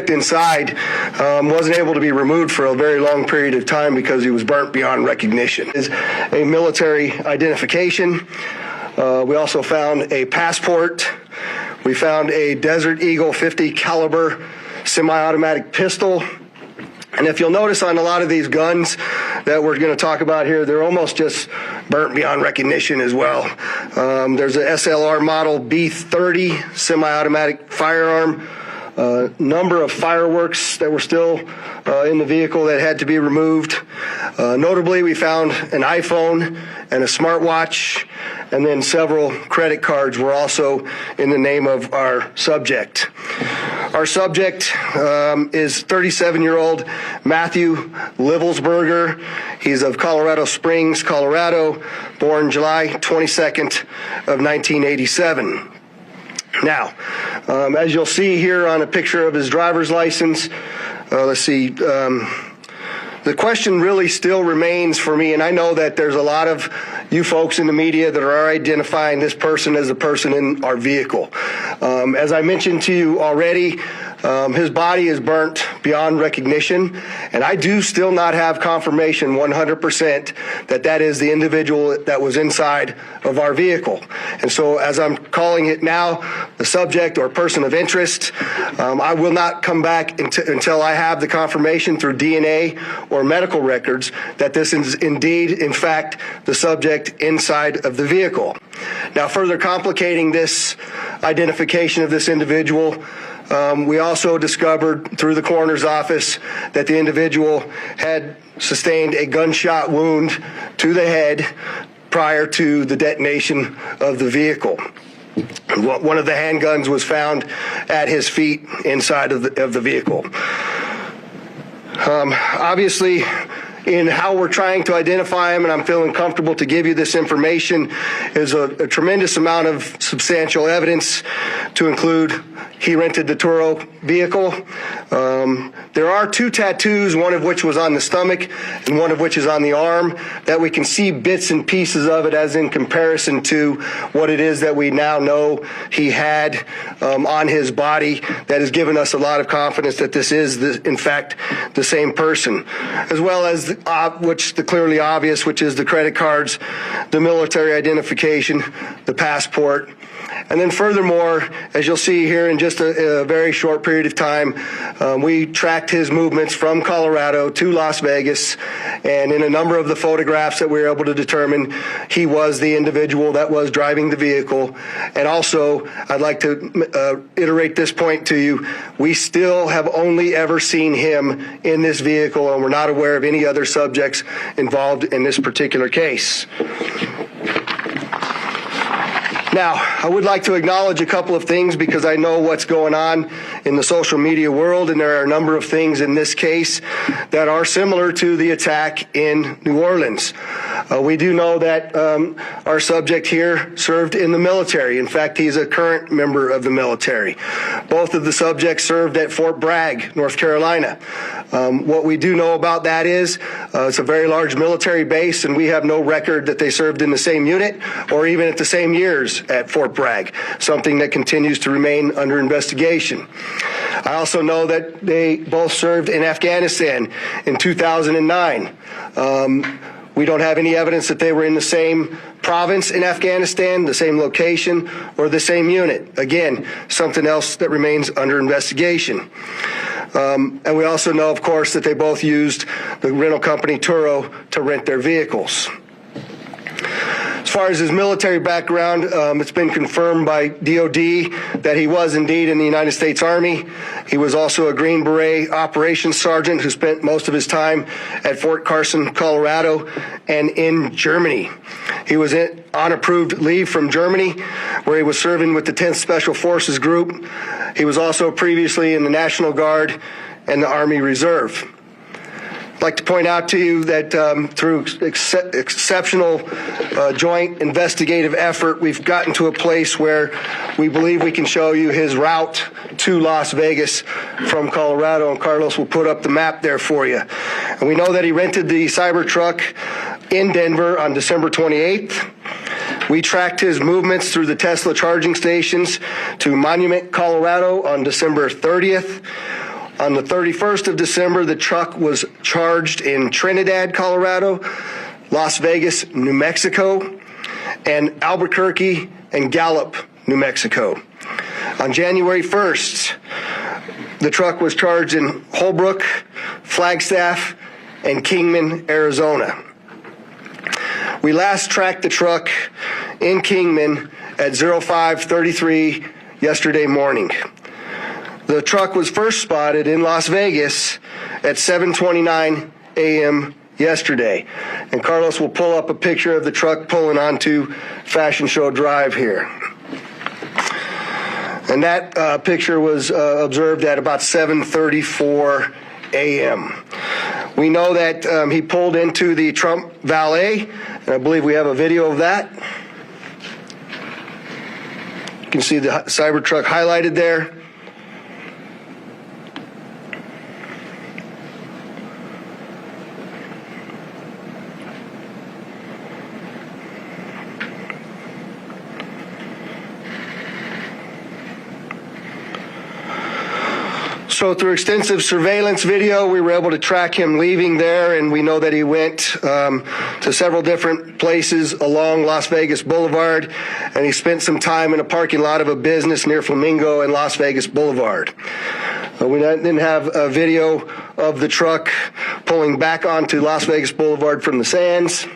Inside wasn't able to be removed for a very long period of time because he was burnt beyond recognition. Is a military identification. We also found a passport. We found a Desert Eagle 50 caliber semi-automatic pistol. And if you'll notice on a lot of these guns that we're going to talk about here, they're almost just burnt beyond recognition as well. There's an SLR model B30 semi-automatic firearm. Number of fireworks that were still in the vehicle that had to be removed. Notably, we found an iPhone and a smartwatch, and then several credit cards were also in the name of our subject. Our subject is 37-year-old Matthew Livelsberger. He's of Colorado Springs, Colorado, born July 22nd of 1987. Now, as you'll see here on a picture of his driver's license, let's see, the question really still remains for me, and I know that there's a lot of you folks in the media that are identifying this person as a person in our vehicle. As I mentioned to you already, his body is burnt beyond recognition, and I do still not have confirmation 100% that that is the individual that was inside of our vehicle. And so as I'm calling it now, the subject or person of interest, I will not come back until I have the confirmation through DNA or medical records that this is indeed, in fact, the subject inside of the vehicle. Now, further complicating this identification of this individual, we also discovered through the coroner's office that the individual had sustained a gunshot wound to the head prior to the detonation of the vehicle. One of the handguns was found at his feet inside of the vehicle. Obviously, in how we're trying to identify him, and I'm feeling comfortable to give you this information, is a tremendous amount of substantial evidence to include he rented the Turo vehicle. There are 2 tattoos, one of which was on the stomach and one of which is on the arm, that we can see bits and pieces of it as in comparison to what it is that we now know he had on his body. That has given us a lot of confidence that this is, in fact, the same person, as well as the clearly obvious, which is the credit cards, the military identification, the passport. And then furthermore, as you'll see here in just a very short period of time, we tracked his movements from Colorado to Las Vegas, and in a number of the photographs that we were able to determine, he was the individual that was driving the vehicle. And also, I'd like to iterate this point to you. We still have only ever seen him in this vehicle, and we're not aware of any other subjects involved in this particular case. Now, I would like to acknowledge a couple of things because I know what's going on in the social media world, and there are a number of things in this case that are similar to the attack in New Orleans. We do know that our subject here served in the military. In fact, he's a current member of the military. Both of the subjects served at Fort Bragg, North Carolina. What we do know about that is it's a very large military base, and we have no record that they served in the same unit or even at the same years at Fort Bragg, something that continues to remain under investigation. I also know that they both served in Afghanistan in 2009. We don't have any evidence that they were in the same province in Afghanistan, the same location, or the same unit. Again, something else that remains under investigation. And we also know, of course, that they both used the rental company Turo to rent their vehicles. As far as his military background, it's been confirmed by DOD that he was indeed in the United States Army. He was also a Green Beret operations sergeant who spent most of his time at Fort Carson, Colorado, and in Germany. He was on approved leave from Germany, where he was serving with the 10th Special Forces Group. He was also previously in the National Guard and the Army Reserve. I'd like to point out to you that through exceptional joint investigative effort, we've gotten to a place where we believe we can show you his route to Las Vegas from Colorado, and Carlos will put up the map there for you. And we know that he rented the Cybertruck in Denver on December 28th. We tracked his movements through the Tesla charging stations to Monument, Colorado on December 30th. On the 31st of December, the truck was charged in Trinidad, Colorado, Las Vegas, New Mexico, and Albuquerque and Gallup, New Mexico. On January 1st, the truck was charged in Holbrook, Flagstaff, and Kingman, Arizona. We last tracked the truck in Kingman at 05:33 yesterday morning. The truck was first spotted in Las Vegas at 7:29 a.m. yesterday. And Carlos will pull up a picture of the truck pulling onto Fashion Show Drive here. And that picture was observed at about 7:34 a.m. We know that he pulled into the Trump Valet, and I believe we have a video of that. You can see the Cybertruck highlighted there. So through extensive surveillance video, we were able to track him leaving there, and we know that he went to several different places along Las Vegas Boulevard, and he spent some time in a parking lot of a business near Flamingo and Las Vegas Boulevard. We didn't have a video of the truck pulling back onto Las Vegas Boulevard from the sands.